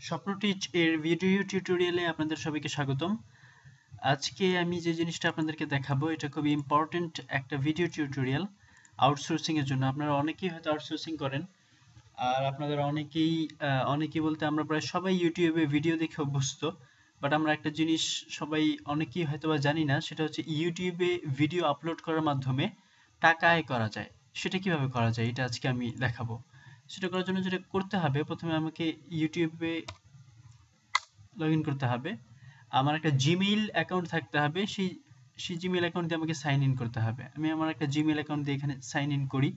স্বপ্ন টিচ এর ভিডিও টিউটোরিয়ালে আপনাদের সবাইকে স্বাগতম। আজকে আমি যে জিনিসটা আপনাদেরকে দেখাবো এটা খুবই ইম্পর্টেন্ট একটা ভিডিও টিউটোরিয়াল আউটসোর্সিং এর জন্য। আপনারা অনেকেই হয়তো আউটসোর্সিং করেন, আর আপনাদের অনেকেই বলতে আমরা প্রায় সবাই ইউটিউবে ভিডিও দেখে অভ্যস্ত। বাট আমরা একটা জিনিস সবাই অনেকেই হয়তো বা জানি না, সেটা হচ্ছে ইউটিউবে ভিডিও আপলোড করার মাধ্যমে টাকা আয় করা যায়। সেটা কিভাবে করা যায় এটা আজকে আমি দেখাবো। সেটা করার জন্য যেটা করতে হবে, প্রথমে আমাকে ইউটিউবে লগ ইন করতে হবে। আমার একটা জিমেইল অ্যাকাউন্ট থাকতে হবে, সেই জিমেইল অ্যাকাউন্ট দিয়ে আমাকে সাইন ইন করতে হবে। আমি আমার একটা জিমেইল অ্যাকাউন্ট দিয়ে এখানে সাইন ইন করি।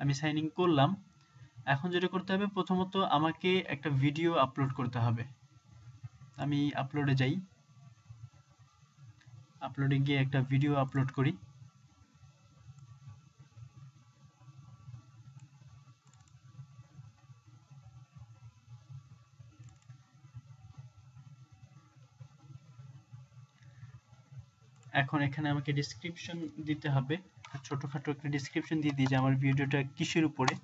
আমি সাইন ইন করলাম। এখন যেটা করতে হবে, প্রথমত আমাকে একটা ভিডিও আপলোড করতে হবে। আমি আপলোডে যাই, আপলোডে গিয়ে একটা ভিডিও আপলোড করি। এখন এখানে আমাকে ডেসক্রিপশন দিতে হবে, ছোটখাটো একটা ডেসক্রিপশন দিয়ে দিই যে আমার ভিডিওটা কিসের উপরে।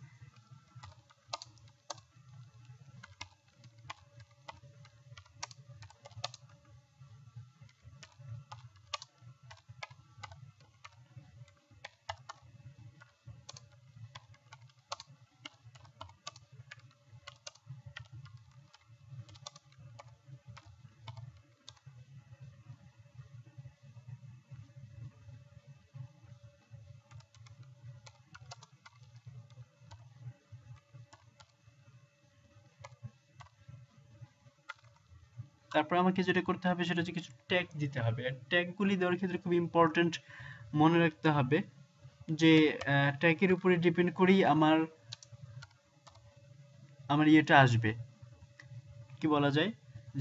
তারপর আমাকে যেটা করতে হবে সেটা হচ্ছে কিছু ট্যাগ দিতে হবে। আর ট্যাগগুলি দেওয়ার ক্ষেত্রে খুব ইম্পর্টেন্ট, মনে রাখতে হবে যে ট্যাগের উপরে ডিপেন্ড করেই আমার আমার ইয়েটা আসবে, কি বলা যায়,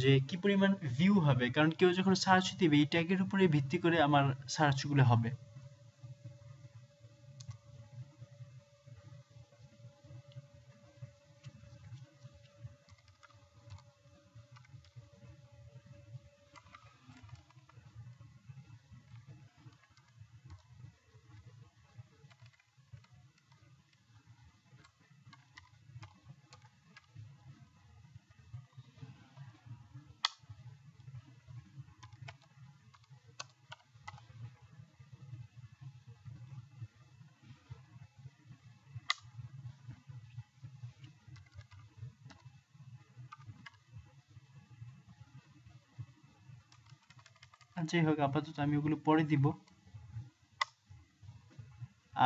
যে কি পরিমাণ ভিউ হবে। কারণ কেউ যখন সার্চ দিবে এই ট্যাগের উপরে ভিত্তি করে আমার সার্চগুলো হবে। যাই হোক, আপাতত আমি ওগুলো পরে দিব।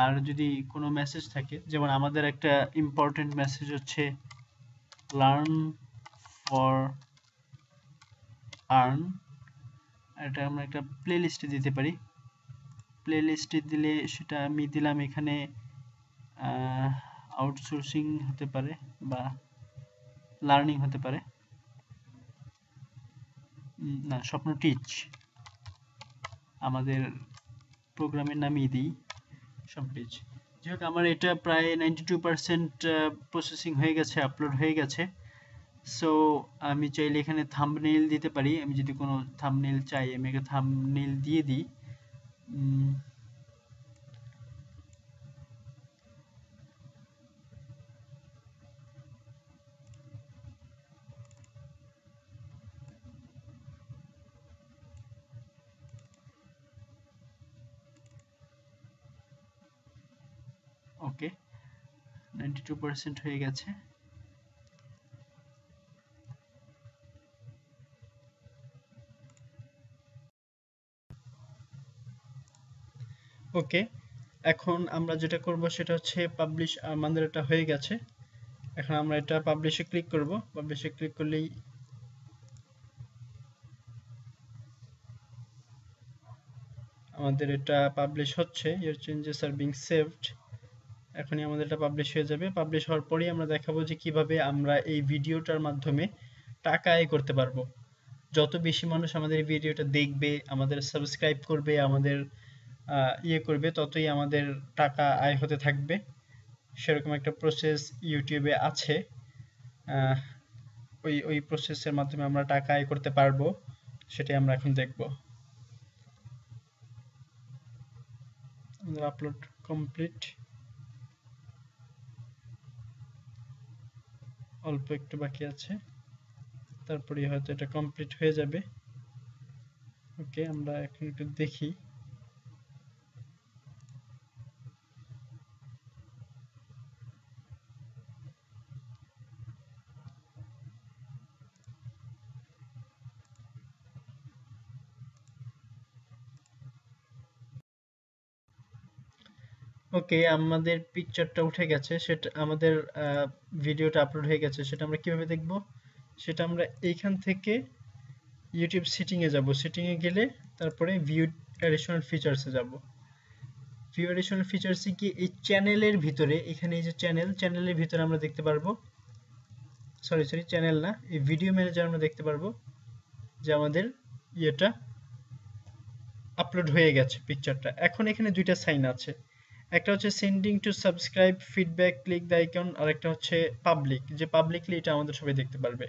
আর যদি কোনো মেসেজ থাকে, যেমন আমাদের একটা ইম্পর্টেন্ট মেসেজ হচ্ছে লার্ন ফর আর্ন, এটা আমরা একটা প্লে লিস্টে দিতে পারি। প্লে লিস্টে দিলে সেটা আমি দিলাম এখানে আউটসোর্সিং হতে পারে বা লার্নিং হতে পারে। না, স্বপ্ন টিচ আমাদের প্রোগ্রামের নামই দিই, স্বপ্ন টিচ। যাই হোক, আমার এটা প্রায় 92% প্রসেসিং হয়ে গেছে, আপলোড হয়ে গেছে। সো আমি চাইলে এখানে থাম্বনেইল দিতে পারি। আমি যদি কোনো থাম্বনেইল চাই আমি একটা থাম্বনেইল দিয়ে দিই। ওকে, 92% হয়ে গেছে। ওকে, এখন আমরা যেটা করব সেটা হচ্ছে পাবলিশ। আমাদের এটা হয়ে গেছে। এখন আমরা এটা পাবলিশে ক্লিক করব। পাবলিশে ক্লিক করলেই আমাদের এটা পাবলিশ হচ্ছে। Your changes are being saved. এখনই আমাদের এটা পাবলিশ হয়ে যাবে। পাবলিশ হওয়ার পরেই আমরা দেখাবো যে কিভাবে আমরা এই ভিডিওটার মাধ্যমে টাকা আয় করতে পারবো। যত বেশি মানুষ আমাদের এই ভিডিওটা দেখবে, আমাদের সাবস্ক্রাইব করবে, আমাদের ইয়ে করবে, ততই আমাদের টাকা আয় হতে থাকবে। সেরকম একটা প্রসেস ইউটিউবে আছে। আহ, ওই প্রসেসের মাধ্যমে আমরা টাকা আয় করতে পারবো, সেটাই আমরা এখন দেখব। আমাদের আপলোড কমপ্লিট, অল্প একটু বাকি আছে, তারপরে হয়তো এটা কমপ্লিট হয়ে যাবে। ওকে, আমরা এখন একটু দেখি। ওকে, আমাদের পিকচারটা উঠে গেছে, সেটা আমাদের ভিডিওটা আপলোড হয়ে গেছে। সেটা আমরা কিভাবে দেখব? সেটা আমরা এইখান থেকে ইউটিউব সেটিং এ যাব, সেটিং এ গেলে তারপরে ভিউ অ্যাডিশনাল ফিচার্স এ যাব। ভিউ অ্যাডিশনাল ফিচার্স এ গিয়ে এই চ্যানেলের ভিতরে, এখানে এই যে চ্যানেলের ভিতরে আমরা দেখতে পারবো, সরি চ্যানেল না, এই ভিডিও ম্যানেজার আমরা দেখতে পারবো যে আমাদের ইয়েটা আপলোড হয়ে গেছে পিকচারটা। এখন এখানে দুইটা সাইন আছে, একটা হচ্ছে sending to subscribe, feedback, click the icon, আর একটা হচ্ছে পাবলিক, যে পাবলিকলি এটা আমাদের সবাই দেখতে পারবে।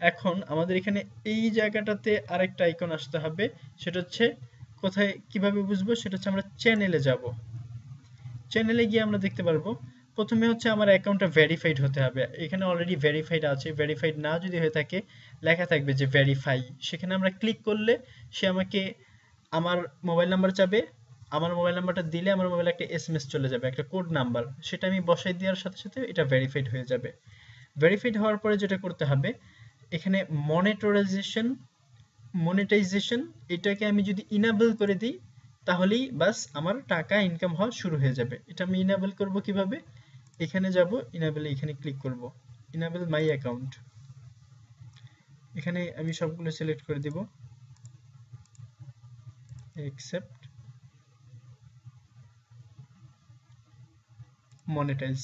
এখন আমাদের এখানে এই জায়গাটাতে আরেকটা আইকন আসতে হবে, সেটা হচ্ছে কোথায়, কিভাবে বুঝবো? সেটা হচ্ছে আমরা চ্যানেলে যাব, চ্যানেলে গিয়ে আমরা দেখতে পারবো প্রথমে হচ্ছে আমার অ্যাকাউন্টটা ভেরিফাইড হতে হবে। এখানে অলরেডি ভেরিফাইড আছে, ভেরিফাইড না যদি হয়ে থাকে লেখা থাকবে যে ভেরিফাই, সেখানে আমরা ক্লিক করলে সে আমাকে আমার মোবাইল নাম্বার চাবে, আমার মোবাইল নাম্বারটা দিলে আমার মোবাইলে একটা এসএমএস চলে যাবে, একটা কোড নাম্বার, সেটা আমি বসাই দেওয়ার সাথে সাথে এটা ভেরিফাইড হয়ে যাবে। ভেরিফাইড হওয়ার পরে যেটা করতে হবে, এখানে মনিটাইজেশন এটাকে আমি যদি ইনেবল করে দিই, তাহলেই বাস আমার টাকা ইনকাম হওয়া শুরু হয়ে যাবে। এটা আমি ইনেবল করব কিভাবে? এখানে যাব, ইনেবলে এখানে ক্লিক করব, ইনেবল মাই অ্যাকাউন্ট, এখানে আমি সবগুলো সিলেক্ট করে দিব, অ্যাকসেপ্ট, মনিটাইজ,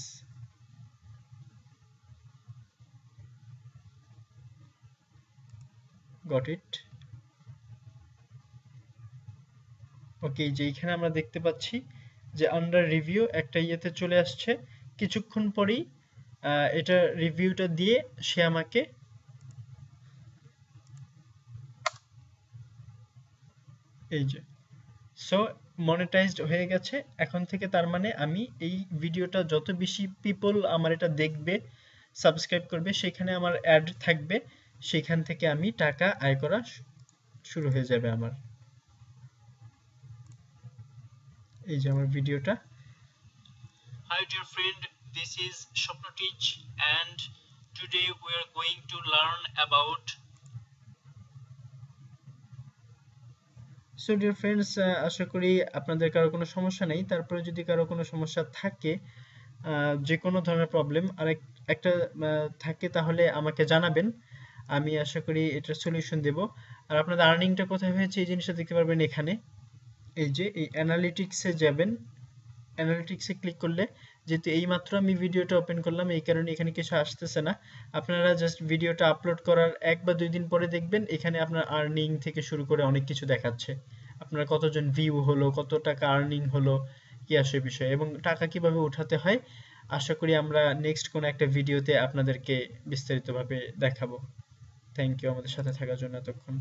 গট ইট। ওকে, যে এখানে আমরা দেখতে পাচ্ছি যে আন্ডার রিভিউ একটা ইয়েতে চলে আসছে, কিছুক্ষণ পরেই এটা রিভিউটা দিয়ে সে আমাকে এই যে সো মনিটাইজড হয়ে গেছে। এখন থেকে তার মানে আমি এই ভিডিওটা যত বেশি পিপল আমার এটা দেখবে, সাবস্ক্রাইব করবে, সেখানে আমার অ্যাড থাকবে, সেখান থেকে আমি টাকা আয় করা শুরু হয়ে যাবে আমার। এই যে আমার ভিডিওটা। Hi dear friend, this is Shopnotich and today we are going to learn about so dear friends, আশা করি আপনাদের কারো কোনো সমস্যা নেই। তারপরে যদি কারো কোনো সমস্যা থাকে, যে কোনো ধরনের প্রবলেম আর একটা থাকে, তাহলে আমাকে জানাবেন, আমি আশা করি এটার সলিউশন দেব। আর আপনাদের আর্নিংটা কোথায় হয়েছে এই জিনিসটা দেখতে পারবেন এখানে, এই যে এই অ্যানালিটিক্সে যাবেন, অ্যানালিটিক্সে ক্লিক করলে, যেহেতু এইমাত্র আমি ভিডিওটা ওপেন করলাম এই কারণে এখানে কিছু আসতেছে না, আপনারা জাস্ট ভিডিওটা আপলোড করার 1 বা 2 দিন পরে দেখবেন এখানে আপনার আর্নিং থেকে শুরু করে অনেক কিছু দেখাচ্ছে, আপনার কতজন ভিউ হলো, কত টাকা আর্নিং হলো, কি আসে বিষয়, এবং টাকা কিভাবে উঠাতে হয়। আশা করি আমরা নেক্সট কোনো একটা ভিডিওতে আপনাদেরকে বিস্তারিতভাবে দেখাবো। থ্যাংক ইউ আমাদের সাথে থাকার জন্য এতক্ষণ।